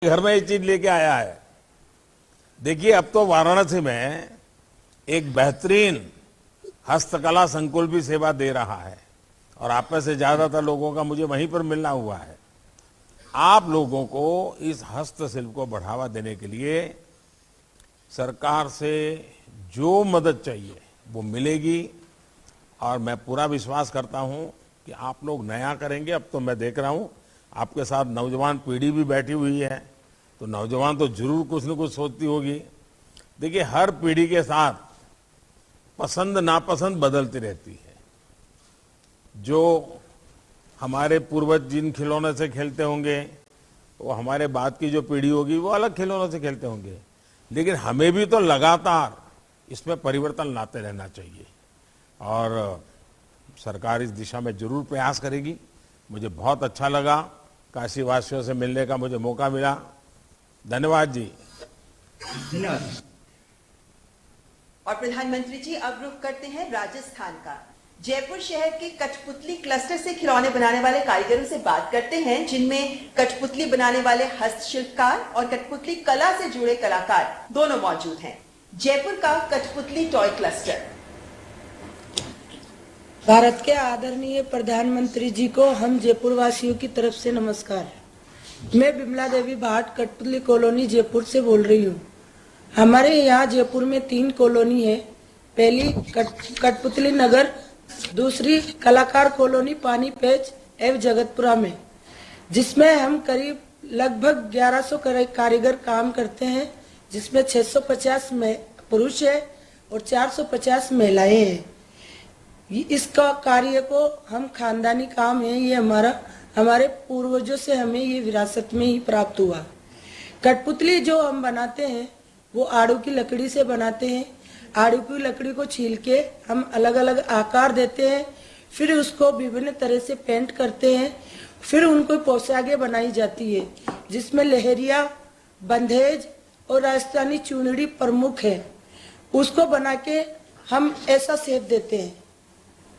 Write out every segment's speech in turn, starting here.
घर में ये चीज लेके आया है। देखिए, अब तो वाराणसी में एक बेहतरीन हस्तकला संकुल भी सेवा दे रहा है और आप में से ज्यादातर लोगों का मुझे वहीं पर मिलना हुआ है। आप लोगों को इस हस्तशिल्प को बढ़ावा देने के लिए सरकार से जो मदद चाहिए वो मिलेगी और मैं पूरा विश्वास करता हूं कि आप लोग नया करेंगे। अब तो मैं देख रहा हूं आपके साथ नौजवान पीढ़ी भी बैठी हुई है, तो नौजवान तो जरूर कुछ न कुछ सोचती होगी। देखिए, हर पीढ़ी के साथ पसंद नापसंद बदलती रहती है। जो हमारे पूर्वज जिन खिलौनों से खेलते होंगे वो हमारे बाद की जो पीढ़ी होगी वो अलग खिलौनों से खेलते होंगे, लेकिन हमें भी तो लगातार इसमें परिवर्तन लाते रहना चाहिए और सरकार इस दिशा में जरूर प्रयास करेगी। मुझे बहुत अच्छा लगा, काशी वासियों से मिलने का मुझे मौका मिला। धन्यवाद जी। धन्यवाद। और प्रधानमंत्री जी, अब रुख करते हैं राजस्थान का। जयपुर शहर के कठपुतली क्लस्टर से खिलौने बनाने वाले कारीगरों से बात करते हैं, जिनमें कठपुतली बनाने वाले हस्तशिल्पकार और कठपुतली कला से जुड़े कलाकार दोनों मौजूद हैं। जयपुर का कठपुतली टॉय क्लस्टर। भारत के आदरणीय प्रधानमंत्री जी को हम जयपुर वासियों की तरफ से नमस्कार। मैं बिमला देवी भाट कठपुतली कॉलोनी जयपुर से बोल रही हूँ। हमारे यहाँ जयपुर में 3 कॉलोनी है। पहली कठपुतली नगर, दूसरी कलाकार कॉलोनी पानी पेच एवं जगतपुरा में, जिसमें हम करीब लगभग 1100 कारीगर काम करते हैं, जिसमें 650 पुरुष है और 450 महिलाएं हैं। इसका कार्य को हम खानदानी काम है, ये हमारे पूर्वजों से हमें ये विरासत में ही प्राप्त हुआ। कठपुतली जो हम बनाते हैं वो आड़ू की लकड़ी से बनाते हैं। आड़ू की लकड़ी को छील के हम अलग अलग आकार देते हैं, फिर उसको विभिन्न तरह से पेंट करते हैं, फिर उनको पोशाकें बनाई जाती है, जिसमें लहरिया, बंधेज और राजस्थानी चुनरी प्रमुख है। उसको बना के हम ऐसा शेप देते हैं,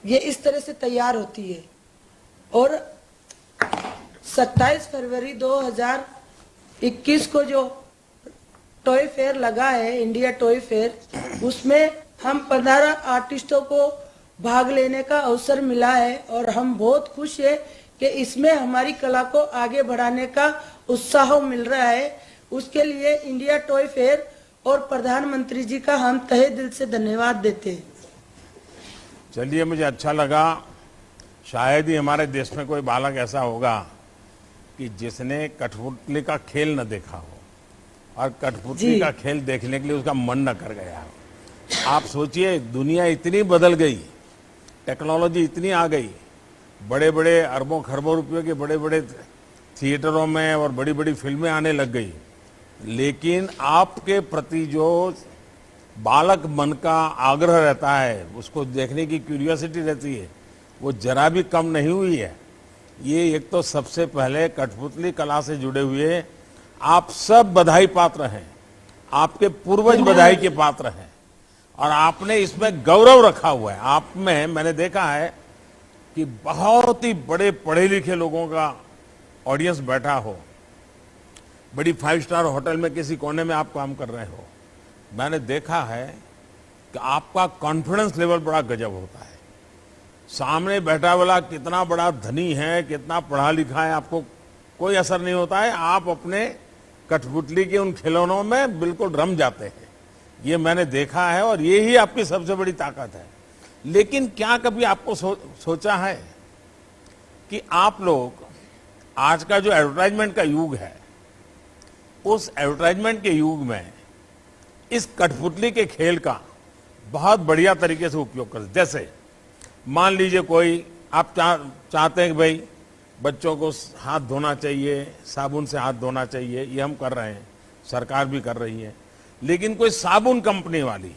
ये इस तरह से तैयार होती है। और 27 फरवरी 2021 को जो टॉय फेयर लगा है, इंडिया टॉय फेयर, उसमें हम 15 आर्टिस्टों को भाग लेने का अवसर मिला है और हम बहुत खुश है कि इसमें हमारी कला को आगे बढ़ाने का उत्साह मिल रहा है। उसके लिए इंडिया टॉय फेयर और प्रधानमंत्री जी का हम तहे दिल से धन्यवाद देते हैं। चलिए, मुझे अच्छा लगा। शायद ही हमारे देश में कोई बालक ऐसा होगा कि जिसने कठपुतली का खेल न देखा हो और कठपुतली का खेल देखने के लिए उसका मन न कर गया हो। आप सोचिए, दुनिया इतनी बदल गई, टेक्नोलॉजी इतनी आ गई, बड़े बड़े अरबों खरबों रुपयों के बड़े बड़े थिएटरों में और बड़ी बड़ी फिल्में आने लग गई, लेकिन आपके प्रति जो बालक मन का आग्रह रहता है, उसको देखने की क्यूरियोसिटी रहती है, वो जरा भी कम नहीं हुई है। ये एक तो सबसे पहले कठपुतली कला से जुड़े हुए आप सब बधाई पात्र हैं, आपके पूर्वज बधाई के पात्र हैं और आपने इसमें गौरव रखा हुआ है। आप में मैंने देखा है कि बहुत ही बड़े पढ़े लिखे लोगों का ऑडियंस बैठा हो, बड़ी 5 स्टार होटल में किसी कोने में आप काम कर रहे हो। मैंने देखा है कि आपका कॉन्फिडेंस लेवल बड़ा गजब होता है। सामने बैठा वाला कितना बड़ा धनी है, कितना पढ़ा लिखा है, आपको कोई असर नहीं होता है। आप अपने कठपुतली के उन खिलौनों में बिल्कुल रम जाते हैं। ये मैंने देखा है और ये ही आपकी सबसे बड़ी ताकत है। लेकिन क्या कभी आपको सोचा है कि आप लोग, आज का जो एडवर्टाइजमेंट का युग है, उस एडवर्टाइजमेंट के युग में इस कठपुतली के खेल का बहुत बढ़िया तरीके से उपयोग कर। जैसे मान लीजिए कोई आप चाहते हैं कि भाई बच्चों को हाथ धोना चाहिए, साबुन से हाथ धोना चाहिए, ये हम कर रहे हैं, सरकार भी कर रही है, लेकिन कोई साबुन कंपनी वाली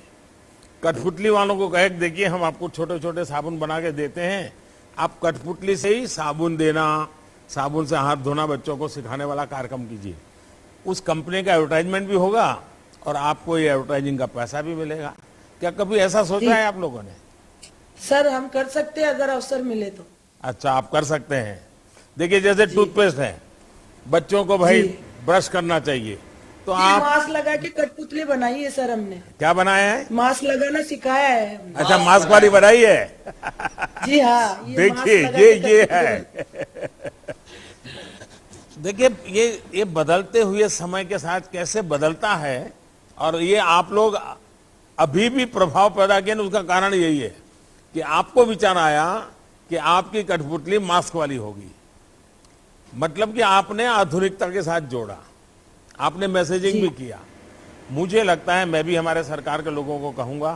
कठपुतली वालों को कहे, देखिए हम आपको छोटे छोटे साबुन बना के देते हैं, आप कठपुतली से ही साबुन देना, साबुन से हाथ धोना बच्चों को सिखाने वाला कार्यक्रम कीजिए। उस कंपनी का एडवर्टाइजमेंट भी होगा और आपको ये एडवर्टाइजिंग का पैसा भी मिलेगा। क्या कभी ऐसा सोचा है आप लोगों ने? सर, हम कर सकते हैं अगर अवसर मिले तो। अच्छा, आप कर सकते हैं। देखिए, जैसे टूथपेस्ट है, बच्चों को भाई ब्रश करना चाहिए। तो ये आप मास्क लगा के कठपुतली बनाई है सर हमने। क्या बनाया है? मास्क लगाना सिखाया है हमने। अच्छा, मास्क वाली बनाई है। जी हाँ, ये मास्क देखिए लगा ये के कठपुतली है। देखिए ये बदलते हुए समय के साथ कैसे बदलता है, और ये आप लोग अभी भी प्रभाव पैदा किए ना, उसका कारण यही है कि आपको विचार आया कि आपकी कठपुतली मास्क वाली होगी। मतलब कि आपने आधुनिकता के साथ जोड़ा, आपने मैसेजिंग भी किया। मुझे लगता है, मैं भी हमारे सरकार के लोगों को कहूंगा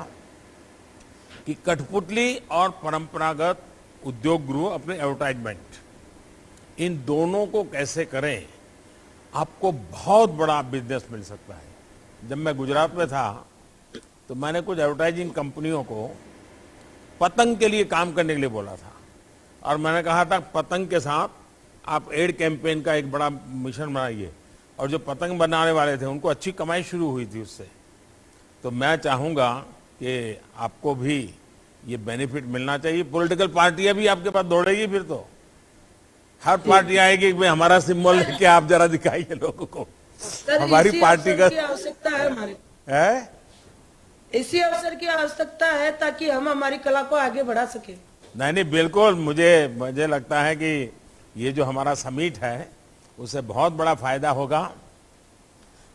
कि कठपुतली और परंपरागत उद्योग गृह अपने एडवर्टाइजमेंट, इन दोनों को कैसे करें, आपको बहुत बड़ा बिजनेस मिल सकता है। जब मैं गुजरात में था तो मैंने कुछ एडवर्टाइजिंग कंपनियों को पतंग के लिए काम करने के लिए बोला था, और मैंने कहा था पतंग के साथ आप एड कैंपेन का एक बड़ा मिशन बनाइए, और जो पतंग बनाने वाले थे उनको अच्छी कमाई शुरू हुई थी उससे। तो मैं चाहूंगा कि आपको भी ये बेनिफिट मिलना चाहिए। पॉलिटिकल पार्टियां भी आपके पास दौड़ेगी, फिर तो हर पार्टी आएगी कि भाई हमारा सिंबल लेके आप जरा दिखाइए लोगों को। सर, हमारी इसी पार्टी अवसर का की आवश्यकता है हमारे, है। इसी अवसर की आवश्यकता है ताकि हम हमारी कला को आगे बढ़ा सके। नहीं, बिल्कुल, मुझे लगता है कि ये जो हमारा समिट है उससे बहुत बड़ा फायदा होगा।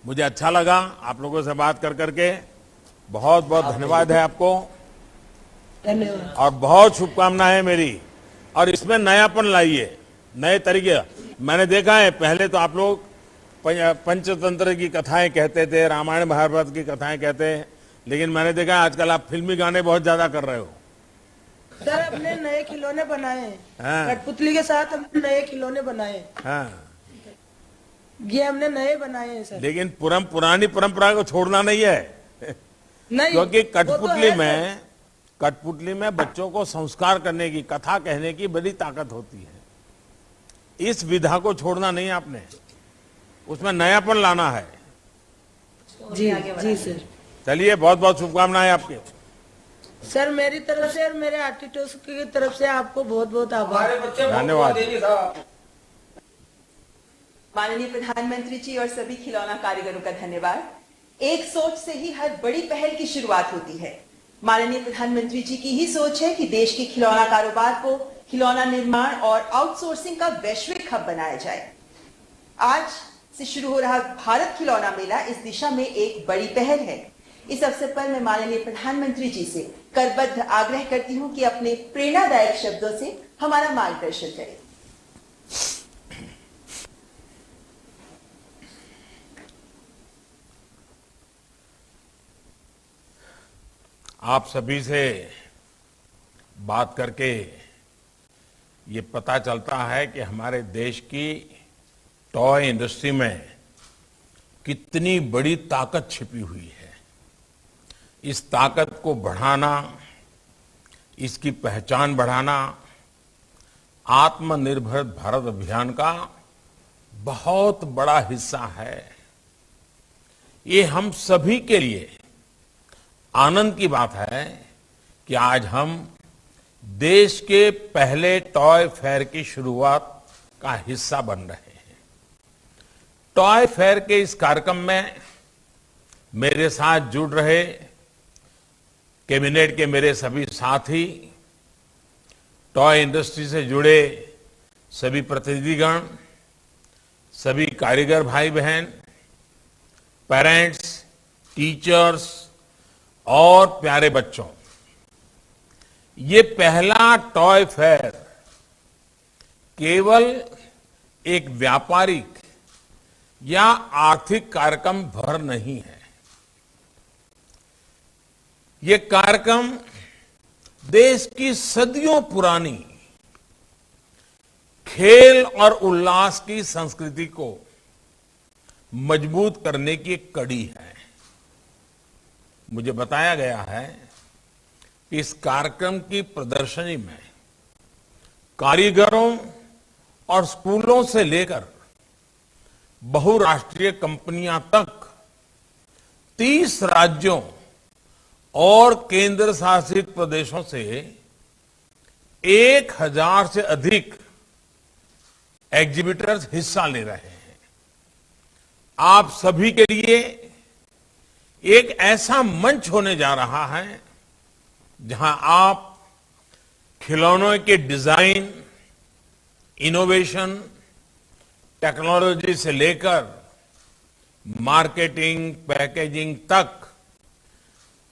मुझे अच्छा लगा आप लोगों से बात कर करके। बहुत बहुत धन्यवाद है आपको, धन्यवाद। और बहुत शुभकामनाएं मेरी। और इसमें नयापन लाइए, नए तरीके। मैंने देखा है पहले तो आप लोग पंचतंत्र की कथाएं कहते थे, रामायण महाभारत की कथाएं कहते, लेकिन मैंने देखा है आजकल आप फिल्मी गाने बहुत ज्यादा कर रहे हो। सर, हमने नए खिलौने बनाए हैं। हाँ। कठपुतली के साथ हमने नए खिलौने बनाए हैं। हाँ, ये हमने नए बनाए हैं सर। लेकिन पुरानी परंपरा को छोड़ना नहीं है। नहीं, क्योंकि वो तो है, सर। कठपुतली में बच्चों को संस्कार करने की, कथा कहने की बड़ी ताकत होती है। इस विधा को छोड़ना नहीं आपने, उसमें नयापन लाना है। जी जी सर। चलिए, बहुत बहुत शुभकामनाएं आपके। सर, मेरी तरफ से और मेरे आर्टिस्टों की तरफ से आपको बहुत बहुत आभार। धन्यवाद। माननीय प्रधानमंत्री जी और सभी खिलौना कारीगरों का धन्यवाद। एक सोच से ही हर बड़ी पहल की शुरुआत होती है। माननीय प्रधानमंत्री जी की ही सोच है कि देश के खिलौना कारोबार को खिलौना निर्माण और आउटसोर्सिंग का वैश्विक हब बनाया जाए। आज से शुरू हो रहा भारत खिलौना मेला इस दिशा में एक बड़ी पहल है। इस अवसर पर मैं माननीय प्रधानमंत्री जी से करबद्ध आग्रह करती हूं कि अपने प्रेरणादायक शब्दों से हमारा मार्गदर्शन करें। आप सभी से बात करके ये पता चलता है कि हमारे देश की टॉय इंडस्ट्री में कितनी बड़ी ताकत छिपी हुई है। इस ताकत को बढ़ाना, इसकी पहचान बढ़ाना आत्मनिर्भर भारत अभियान का बहुत बड़ा हिस्सा है। ये हम सभी के लिए आनंद की बात है कि आज हम देश के पहले टॉय फेयर की शुरुआत का हिस्सा बन रहे हैं। टॉय फेयर के इस कार्यक्रम में मेरे साथ जुड़ रहे कैबिनेट के मेरे सभी साथी, टॉय इंडस्ट्री से जुड़े सभी प्रतिनिधिगण, सभी कारीगर भाई बहन, पेरेंट्स, टीचर्स और प्यारे बच्चों, ये पहला टॉय फेयर केवल एक व्यापारिक या आर्थिक कार्यक्रम भर नहीं है। ये कार्यक्रम देश की सदियों पुरानी खेल और उल्लास की संस्कृति को मजबूत करने की एक कड़ी है। मुझे बताया गया है कि इस कार्यक्रम की प्रदर्शनी में कारीगरों और स्कूलों से लेकर बहुराष्ट्रीय कंपनियां तक 30 राज्यों और केंद्र शासित प्रदेशों से 1000 से अधिक एग्जीबिटर्स हिस्सा ले रहे हैं। आप सभी के लिए एक ऐसा मंच होने जा रहा है जहां आप खिलौनों के डिजाइन, इनोवेशन, टेक्नोलॉजी से लेकर मार्केटिंग, पैकेजिंग तक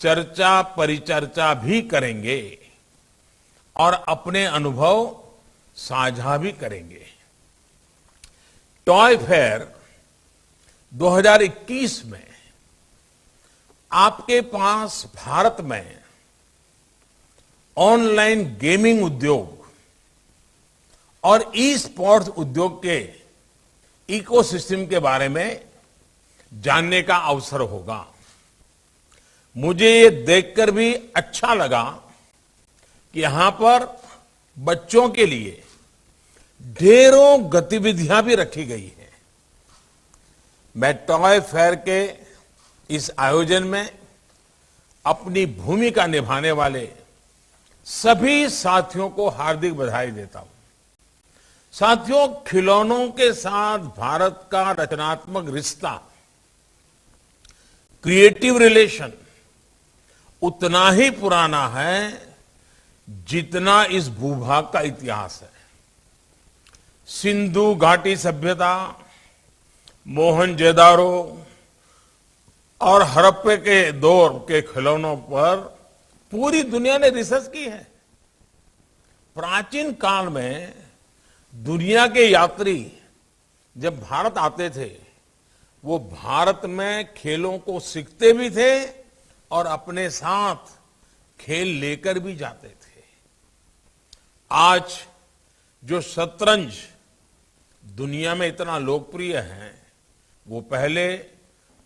चर्चा परिचर्चा भी करेंगे और अपने अनुभव साझा भी करेंगे। टॉय फेयर 2021 में आपके पास भारत में ऑनलाइन गेमिंग उद्योग और ई स्पोर्ट्स उद्योग के इकोसिस्टम के बारे में जानने का अवसर होगा। मुझे ये देखकर भी अच्छा लगा कि यहां पर बच्चों के लिए ढेरों गतिविधियां भी रखी गई है। मैं टॉय फेयर के इस आयोजन में अपनी भूमिका निभाने वाले सभी साथियों को हार्दिक बधाई देता हूं। साथियों, खिलौनों के साथ भारत का रचनात्मक रिश्ता, क्रिएटिव रिलेशन उतना ही पुराना है जितना इस भूभाग का इतिहास है। सिंधु घाटी सभ्यता, मोहनजोदारो और हड़प्पा के दौर के खिलौनों पर पूरी दुनिया ने रिसर्च की है। प्राचीन काल में दुनिया के यात्री जब भारत आते थे, वो भारत में खेलों को सीखते भी थे और अपने साथ खेल लेकर भी जाते थे। आज जो शतरंज दुनिया में इतना लोकप्रिय है, वो पहले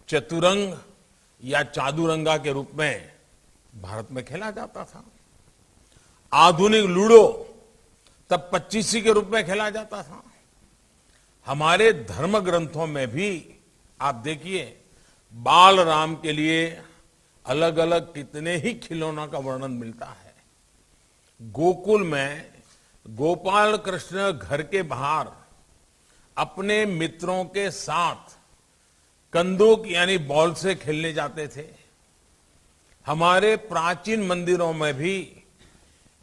चतुरंग या चादुरंगा के रूप में भारत में खेला जाता था। आधुनिक लूडो तब पच्चीसी के रूप में खेला जाता था। हमारे धर्म ग्रंथों में भी आप देखिए, बाल राम के लिए अलग अलग कितने ही खिलौनों का वर्णन मिलता है। गोकुल में गोपाल कृष्ण घर के बाहर अपने मित्रों के साथ कंदूक यानी बॉल से खेलने जाते थे। हमारे प्राचीन मंदिरों में भी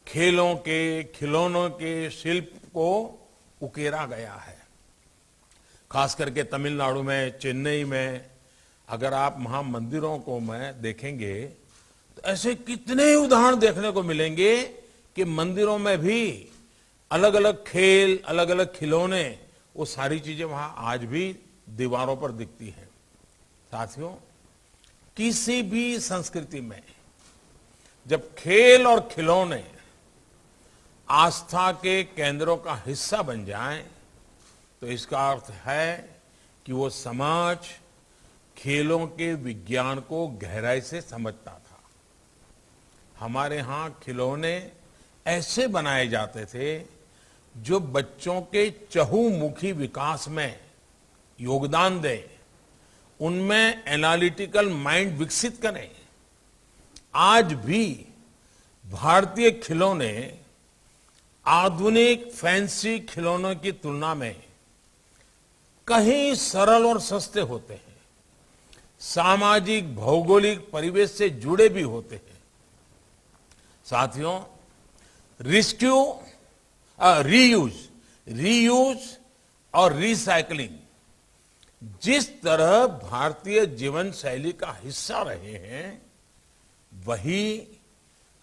खेलों के, खिलौनों के शिल्प को उकेरा गया है। खास करके तमिलनाडु में, चेन्नई में अगर आप वहां मंदिरों को में देखेंगे तो ऐसे कितने ही उदाहरण देखने को मिलेंगे कि मंदिरों में भी अलग अलग खेल, अलग अलग खिलौने, वो सारी चीजें वहां आज भी दीवारों पर दिखती हैं। साथियों, किसी भी संस्कृति में जब खेल और खिलौने आस्था के केंद्रों का हिस्सा बन जाएं, तो इसका अर्थ है कि वो समाज खेलों के विज्ञान को गहराई से समझता था। हमारे यहां खिलौने ऐसे बनाए जाते थे जो बच्चों के चहुमुखी विकास में योगदान दें, उनमें एनालिटिकल माइंड विकसित करें। आज भी भारतीय खिलौने आधुनिक फैंसी खिलौनों की तुलना में कहीं सरल और सस्ते होते हैं, सामाजिक भौगोलिक परिवेश से जुड़े भी होते हैं। साथियों, रीयूज और रिसाइकलिंग जिस तरह भारतीय जीवन शैली का हिस्सा रहे हैं, वही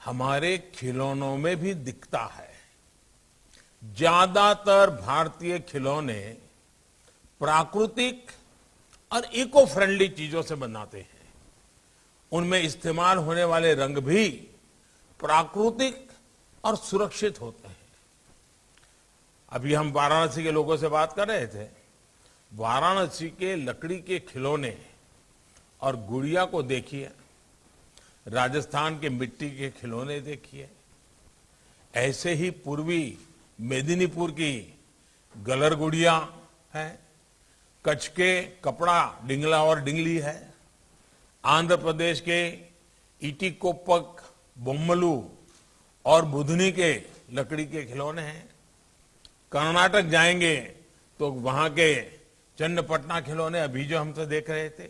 हमारे खिलौनों में भी दिखता है। ज्यादातर भारतीय खिलौने प्राकृतिक और इको फ्रेंडली चीजों से बनाते हैं। उनमें इस्तेमाल होने वाले रंग भी प्राकृतिक और सुरक्षित होते हैं। अभी हम वाराणसी के लोगों से बात कर रहे थे। वाराणसी के लकड़ी के खिलौने और गुड़िया को देखिए, राजस्थान के मिट्टी के खिलौने देखिए, ऐसे ही पूर्वी मेदिनीपुर की गलर गुड़िया है, कच्छ के कपड़ा डिंगला और डिंगली है, आंध्र प्रदेश के इटिकोपक, बोम्मलू और बुधनी के लकड़ी के खिलौने हैं। कर्नाटक जाएंगे तो वहां के चन्नपटना खिलौने अभी जो हम तो देख रहे थे,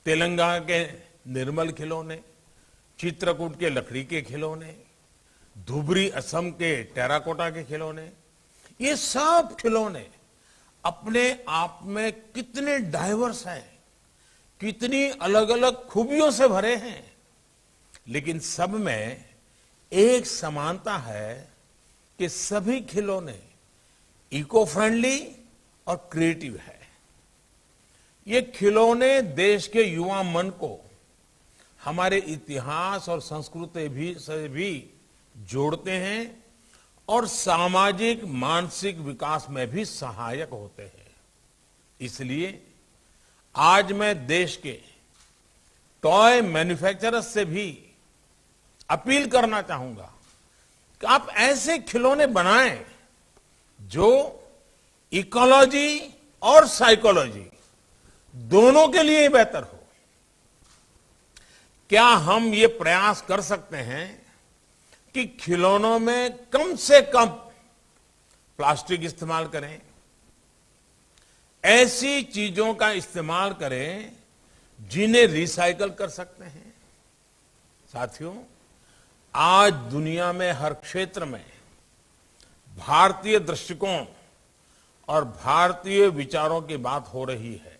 तेलंगाना के निर्मल खिलौने, चित्रकूट के लकड़ी के खिलौने, धुबरी असम के टेराकोटा के खिलौने, ये सब खिलौने अपने आप में कितने डाइवर्स हैं, कितनी अलग अलग खूबियों से भरे हैं, लेकिन सब में एक समानता है कि सभी खिलौने इको फ्रेंडली और क्रिएटिव है। ये खिलौने देश के युवा मन को हमारे इतिहास और संस्कृति से भी जोड़ते हैं और सामाजिक मानसिक विकास में भी सहायक होते हैं। इसलिए आज मैं देश के टॉय मैन्युफैक्चरर्स से भी अपील करना चाहूंगा कि आप ऐसे खिलौने बनाएं जो इकोलॉजी और साइकोलॉजी दोनों के लिए बेहतर हो। क्या हम ये प्रयास कर सकते हैं कि खिलौनों में कम से कम प्लास्टिक इस्तेमाल करें, ऐसी चीजों का इस्तेमाल करें जिन्हें रिसाइकल कर सकते हैं। साथियों, आज दुनिया में हर क्षेत्र में भारतीय दृष्टिकोण और भारतीय विचारों की बात हो रही है।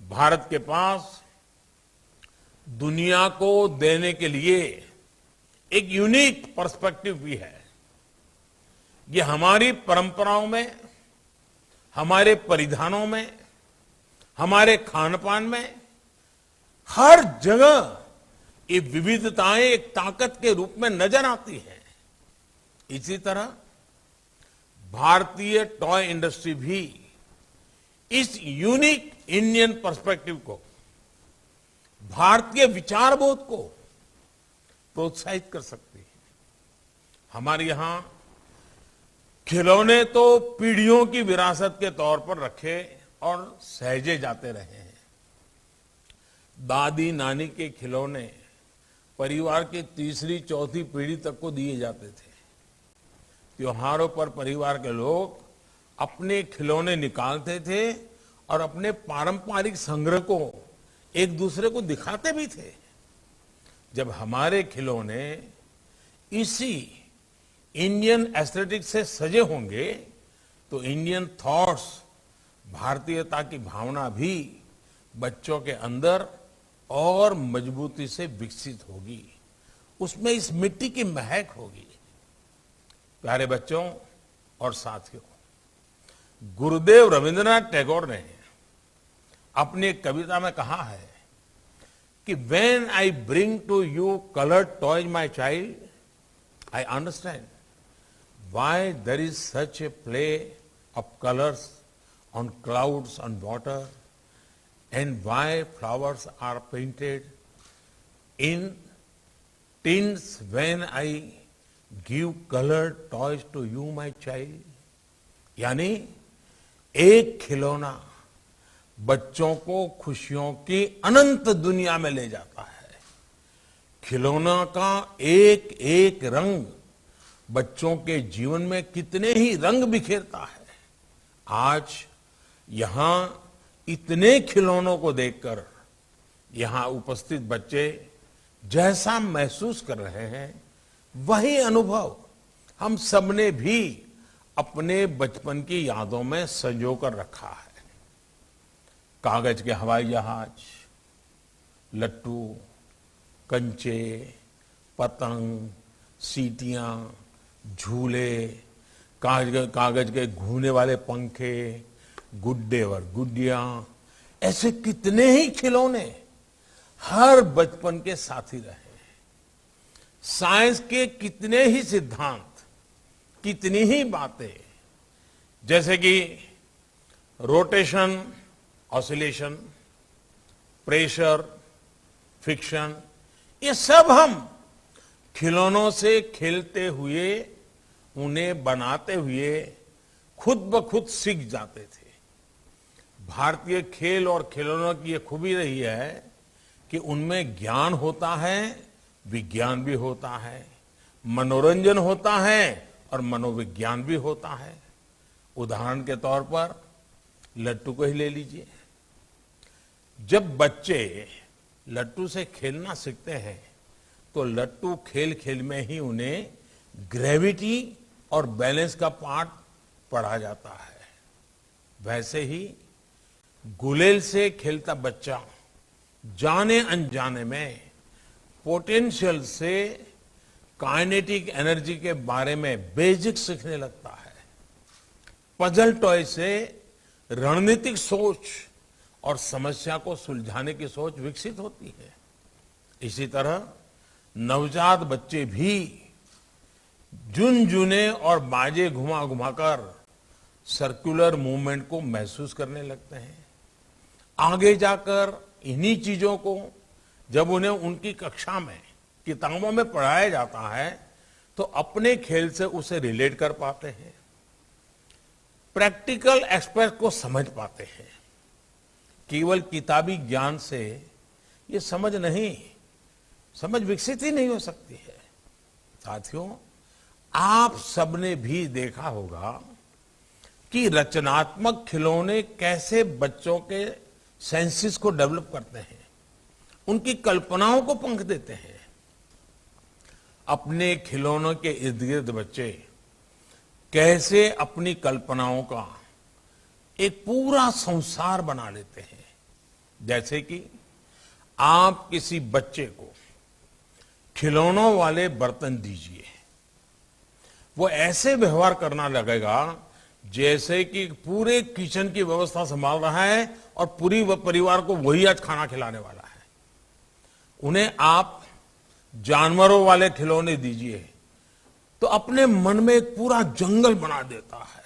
भारत के पास दुनिया को देने के लिए एक यूनिक पर्सपेक्टिव भी है। ये हमारी परंपराओं में, हमारे परिधानों में, हमारे खान पान में, हर जगह ये विविधताएं एक ताकत के रूप में नजर आती हैं। इसी तरह भारतीय टॉय इंडस्ट्री भी इस यूनिक इंडियन पर्सपेक्टिव को, भारतीय विचारबोध को प्रोत्साहित कर सकती है। हमारे यहां खिलौने तो पीढ़ियों की विरासत के तौर पर रखे और सहेजे जाते रहे हैं। दादी नानी के खिलौने परिवार की तीसरी चौथी पीढ़ी तक को दिए जाते थे। त्योहारों पर परिवार के लोग अपने खिलौने निकालते थे और अपने पारंपरिक संग्रह को एक दूसरे को दिखाते भी थे। जब हमारे खिलौने इसी इंडियन एस्थेटिक्स से सजे होंगे तो इंडियन थॉट्स, भारतीयता की भावना भी बच्चों के अंदर और मजबूती से विकसित होगी। उसमें इस मिट्टी की महक होगी। प्यारे बच्चों और साथियों, गुरुदेव रविंद्रनाथ टैगोर ने अपनी एक कविता में कहा है कि when I bring to you colored toys, my child, I understand why there is such a play of colors on clouds on water and why flowers are painted in tints when I give colored toys to you, my child. यानी एक खिलौना बच्चों को खुशियों की अनंत दुनिया में ले जाता है। खिलौना का एक एक रंग बच्चों के जीवन में कितने ही रंग बिखेरता है। आज यहां इतने खिलौनों को देखकर यहां उपस्थित बच्चे जैसा महसूस कर रहे हैं, वही अनुभव हम सबने भी अपने बचपन की यादों में संजो कर रखा है। कागज के हवाई जहाज, लट्टू, कंचे, पतंग, सीटियां, झूले, कागज के घूमने वाले पंखे, गुड्डे और गुड्डियां, ऐसे कितने ही खिलौने हर बचपन के साथी रहे। साइंस के कितने ही सिद्धांत, कितनी ही बातें, जैसे कि रोटेशन, ऑसिलेशन, प्रेशर, फ्रिक्शन, ये सब हम खिलौनों से खेलते हुए, उन्हें बनाते हुए खुद ब खुद सीख जाते थे। भारतीय खेल और खिलौनों की ये खूबी रही है कि उनमें ज्ञान होता है, विज्ञान भी होता है, मनोरंजन होता है और मनोविज्ञान भी होता है। उदाहरण के तौर पर लट्टू को ही ले लीजिए। जब बच्चे लट्टू से खेलना सीखते हैं तो लट्टू खेल खेल में ही उन्हें ग्रेविटी और बैलेंस का पाठ पढ़ा जाता है। वैसे ही गुलेल से खेलता बच्चा जाने अनजाने में पोटेंशियल से काइनेटिक एनर्जी के बारे में बेसिक सीखने लगता है। पजल टॉय से रणनीतिक सोच और समस्या को सुलझाने की सोच विकसित होती है। इसी तरह नवजात बच्चे भी झुनझुने और बाजे घुमा घुमाकर सर्कुलर मूवमेंट को महसूस करने लगते हैं। आगे जाकर इन्हीं चीजों को जब उन्हें उनकी कक्षा में किताबों में पढ़ाया जाता है तो अपने खेल से उसे रिलेट कर पाते हैं, प्रैक्टिकल एस्पेक्ट को समझ पाते हैं। केवल किताबी ज्ञान से ये समझ विकसित ही नहीं हो सकती है। साथियों, आप सबने भी देखा होगा कि रचनात्मक खिलौने कैसे बच्चों के सेंसेस को डेवलप करते हैं, उनकी कल्पनाओं को पंख देते हैं। अपने खिलौनों के इर्द गिर्द बच्चे कैसे अपनी कल्पनाओं का एक पूरा संसार बना लेते हैं। जैसे कि आप किसी बच्चे को खिलौनों वाले बर्तन दीजिए, वो ऐसे व्यवहार करना लगेगा जैसे कि पूरे किचन की व्यवस्था संभाल रहा है और पूरी परिवार को वही आज खाना खिलाने वाला है। उन्हें आप जानवरों वाले खिलौने दीजिए तो अपने मन में एक पूरा जंगल बना देता है,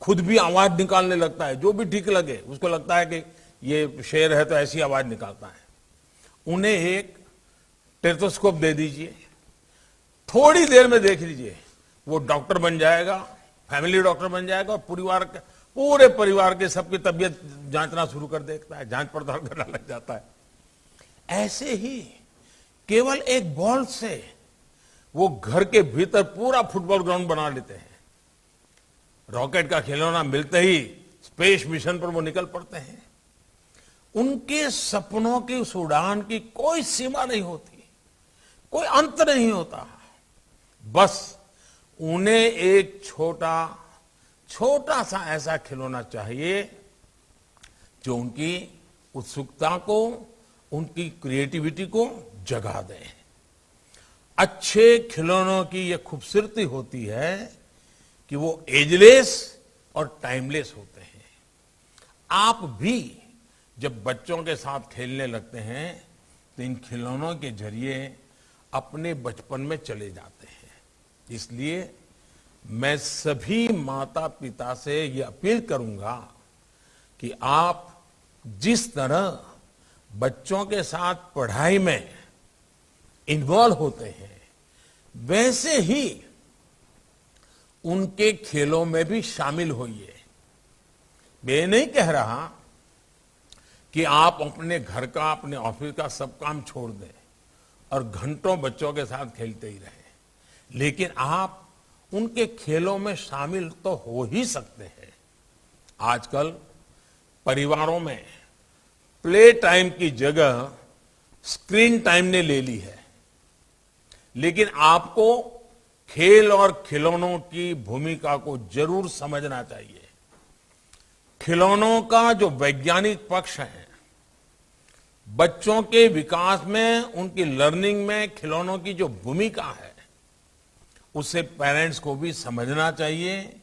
खुद भी आवाज निकालने लगता है, जो भी ठीक लगे उसको लगता है कि ये शेर है तो ऐसी आवाज निकालता है। उन्हें एक टेथोस्कोप दे दीजिए, थोड़ी देर में देख लीजिए वो डॉक्टर बन जाएगा, फैमिली डॉक्टर बन जाएगा और पूरे परिवार के सबकी तबीयत जांचना शुरू कर देता है, जांच पड़ताल करना लग जाता है। ऐसे ही केवल एक बॉल से वो घर के भीतर पूरा फुटबॉल ग्राउंड बना लेते हैं। रॉकेट का खिलौना मिलते ही स्पेस मिशन पर वो निकल पड़ते हैं। उनके सपनों की उस उड़ान की कोई सीमा नहीं होती, कोई अंत नहीं होता। बस उन्हें एक छोटा सा ऐसा खिलौना चाहिए जो उनकी उत्सुकता को, उनकी क्रिएटिविटी को जगा दे। अच्छे खिलौनों की यह खूबसूरती होती है कि वो एजलेस और टाइमलेस होते हैं। आप भी जब बच्चों के साथ खेलने लगते हैं तो इन खिलौनों के जरिए अपने बचपन में चले जाते हैं। इसलिए मैं सभी माता पिता से ये अपील करूंगा कि आप जिस तरह बच्चों के साथ पढ़ाई में इन्वॉल्व होते हैं वैसे ही उनके खेलों में भी शामिल होइए। मैं नहीं कह रहा कि आप अपने घर का, अपने ऑफिस का सब काम छोड़ दें और घंटों बच्चों के साथ खेलते ही रहें, लेकिन आप उनके खेलों में शामिल तो हो ही सकते हैं। आजकल परिवारों में प्ले टाइम की जगह स्क्रीन टाइम ने ले ली है, लेकिन आपको खेल और खिलौनों की भूमिका को जरूर समझना चाहिए। खिलौनों का जो वैज्ञानिक पक्ष है, बच्चों के विकास में, उनकी लर्निंग में खिलौनों की जो भूमिका है, उसे पेरेंट्स को भी समझना चाहिए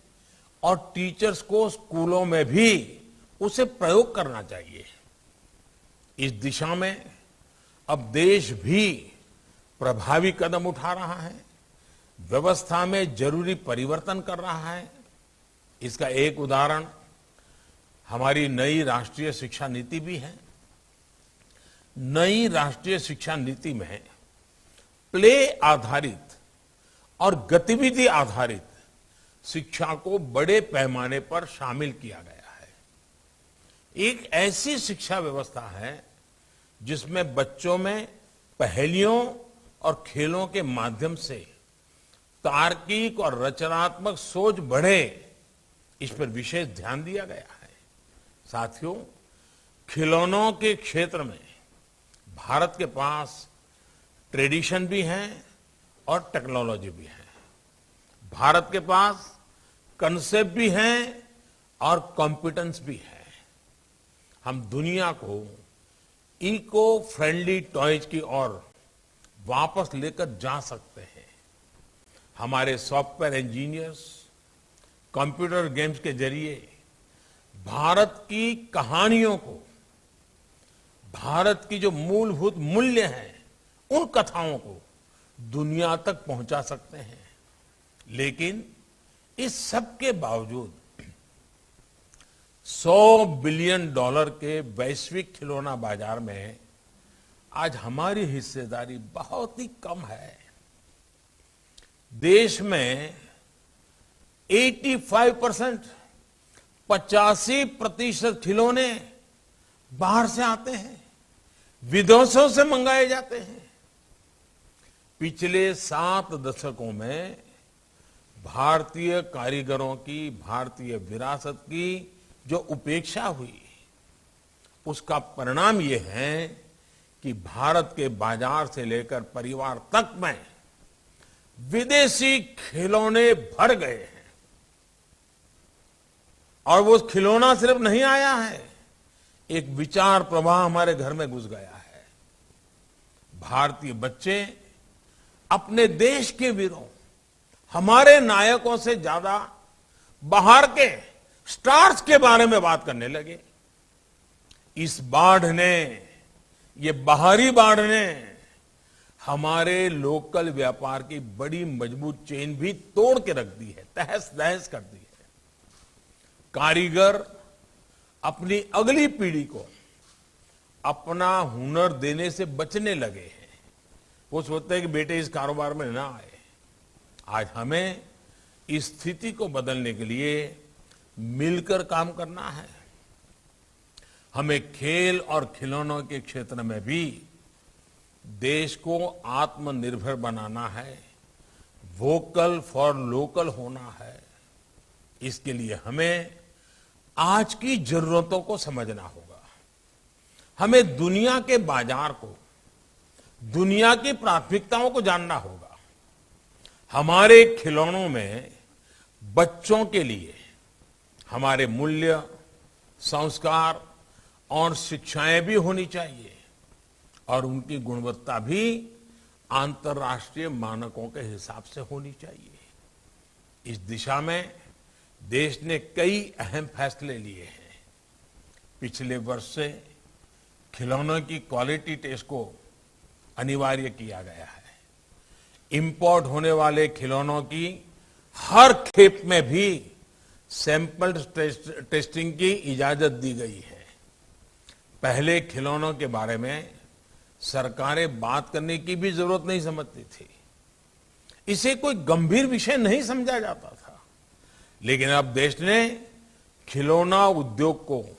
और टीचर्स को स्कूलों में भी उसे प्रयोग करना चाहिए। इस दिशा में अब देश भी प्रभावी कदम उठा रहा है, व्यवस्था में जरूरी परिवर्तन कर रहा है। इसका एक उदाहरण हमारी नई राष्ट्रीय शिक्षा नीति भी है। नई राष्ट्रीय शिक्षा नीति में प्ले आधारित और गतिविधि आधारित शिक्षा को बड़े पैमाने पर शामिल किया गया है। एक ऐसी शिक्षा व्यवस्था है जिसमें बच्चों में पहेलियों और खेलों के माध्यम से तार्किक और रचनात्मक सोच बढ़े, इस पर विशेष ध्यान दिया गया है। साथियों, खिलौनों के क्षेत्र में भारत के पास ट्रेडिशन भी है और टेक्नोलॉजी भी है। भारत के पास कंसेप्ट भी है और कॉम्पिटेंस भी है। हम दुनिया को इको फ्रेंडली टॉयज की ओर वापस लेकर जा सकते हैं। हमारे सॉफ्टवेयर इंजीनियर्स कंप्यूटर गेम्स के जरिए भारत की कहानियों को, भारत की जो मूलभूत मूल्य हैं, उन कथाओं को दुनिया तक पहुंचा सकते हैं। लेकिन इस सब के बावजूद $100 बिलियन के वैश्विक खिलौना बाजार में आज हमारी हिस्सेदारी बहुत ही कम है। देश में 85% 85% खिलौने बाहर से आते हैं, विदेशों से मंगाए जाते हैं। पिछले 7 दशकों में भारतीय कारीगरों की, भारतीय विरासत की जो उपेक्षा हुई, उसका परिणाम ये है कि भारत के बाजार से लेकर परिवार तक में विदेशी खिलौने भर गए हैं। और वो खिलौना सिर्फ नहीं आया है, एक विचार प्रवाह हमारे घर में घुस गया है। भारतीय बच्चे अपने देश के वीरों, हमारे नायकों से ज्यादा बाहर के स्टार्स के बारे में बात करने लगे। इस बाढ़ ने, ये बाहरी बाढ़ ने हमारे लोकल व्यापार की बड़ी मजबूत चेन भी तोड़ के रख दी है, तहस नहस कर दी है। कारीगर अपनी अगली पीढ़ी को अपना हुनर देने से बचने लगे हैं। वो सोचते हैं कि बेटे इस कारोबार में ना आए। आज हमें इस स्थिति को बदलने के लिए मिलकर काम करना है। हमें खेल और खिलौनों के क्षेत्र में भी देश को आत्मनिर्भर बनाना है, वोकल फॉर लोकल होना है। इसके लिए हमें आज की जरूरतों को समझना होगा। हमें दुनिया के बाजार को, दुनिया की प्राथमिकताओं को जानना होगा। हमारे खिलौनों में बच्चों के लिए हमारे मूल्य, संस्कार और शिक्षाएं भी होनी चाहिए और उनकी गुणवत्ता भी अंतर्राष्ट्रीय मानकों के हिसाब से होनी चाहिए। इस दिशा में देश ने कई अहम फैसले लिए हैं। पिछले वर्ष से खिलौनों की क्वालिटी टेस्ट को अनिवार्य किया गया है। इंपोर्ट होने वाले खिलौनों की हर खेप में भी सैंपल टेस्टिंग की इजाजत दी गई है। पहले खिलौनों के बारे में सरकारें बात करने की भी जरूरत नहीं समझती थी। इसे कोई गंभीर विषय नहीं समझा जाता था। लेकिन अब देश ने खिलौना उद्योग को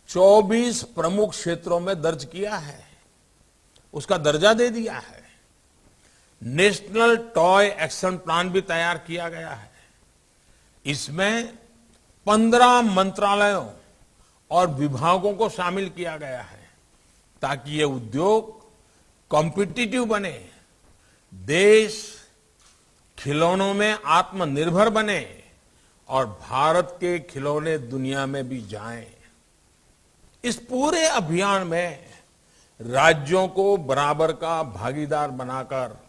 24 प्रमुख क्षेत्रों में दर्ज किया है, उसका दर्जा दे दिया है। नेशनल टॉय एक्शन प्लान भी तैयार किया गया है। इसमें 15 मंत्रालयों और विभागों को शामिल किया गया है ताकि ये उद्योग कॉम्पिटिटिव बने, देश खिलौनों में आत्मनिर्भर बने और भारत के खिलौने दुनिया में भी जाएं। इस पूरे अभियान में राज्यों को बराबर का भागीदार बनाकर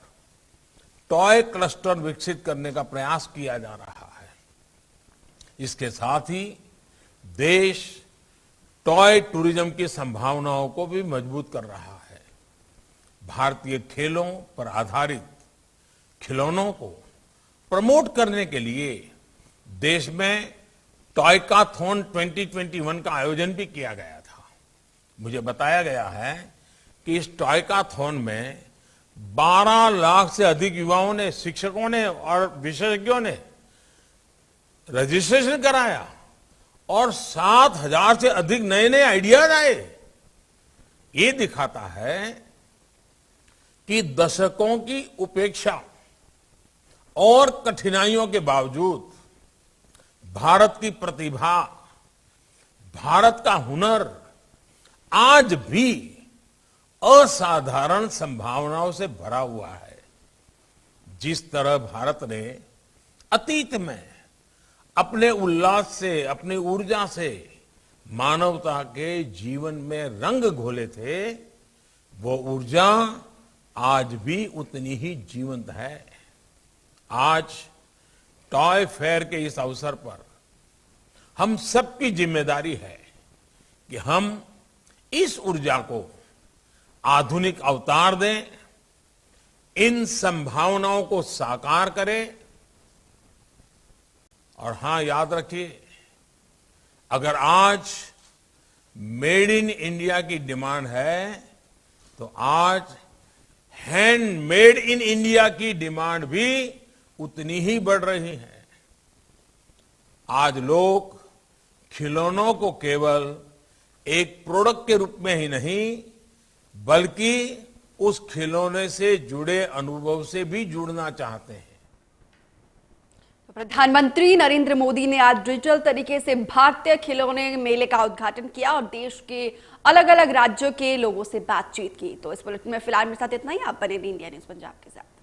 टॉय क्लस्टर विकसित करने का प्रयास किया जा रहा है। इसके साथ ही देश टॉय टूरिज्म की संभावनाओं को भी मजबूत कर रहा है। भारतीय खेलों पर आधारित खिलौनों को प्रमोट करने के लिए देश में टॉयकाथॉन 2021 का आयोजन भी किया गया था। मुझे बताया गया है कि इस टॉयकाथॉन में 12 लाख से अधिक युवाओं ने, शिक्षकों ने और विशेषज्ञों ने रजिस्ट्रेशन कराया और 7,000 से अधिक नए नए आइडियाज आए। ये दिखाता है कि दशकों की उपेक्षा और कठिनाइयों के बावजूद भारत की प्रतिभा भारत का हुनर आज भी असाधारण संभावनाओं से भरा हुआ है। जिस तरह भारत ने अतीत में अपने उल्लास से, अपनी ऊर्जा से मानवता के जीवन में रंग घोले थे, वो ऊर्जा आज भी उतनी ही जीवंत है। आज टॉय फेयर के इस अवसर पर हम सबकी जिम्मेदारी है कि हम इस ऊर्जा को आधुनिक अवतार दें, इन संभावनाओं को साकार करें। और हां, याद रखिए, अगर आज मेड इन इंडिया की डिमांड है तो आज हैंड मेड इन इंडिया की डिमांड भी उतनी ही बढ़ रही है। आज लोग खिलौनों को केवल एक प्रोडक्ट के रूप में ही नहीं, बल्कि उस खिलौने से जुड़े अनुभव से भी जुड़ना चाहते हैं। प्रधानमंत्री नरेंद्र मोदी ने आज डिजिटल तरीके से भारतीय खिलौने मेले का उद्घाटन किया और देश के अलग अलग राज्यों के लोगों से बातचीत की। तो इस बुलेटिन में फिलहाल मेरे साथ इतना ही। आप बने रहिए इंडिया न्यूज़ पंजाब के साथ।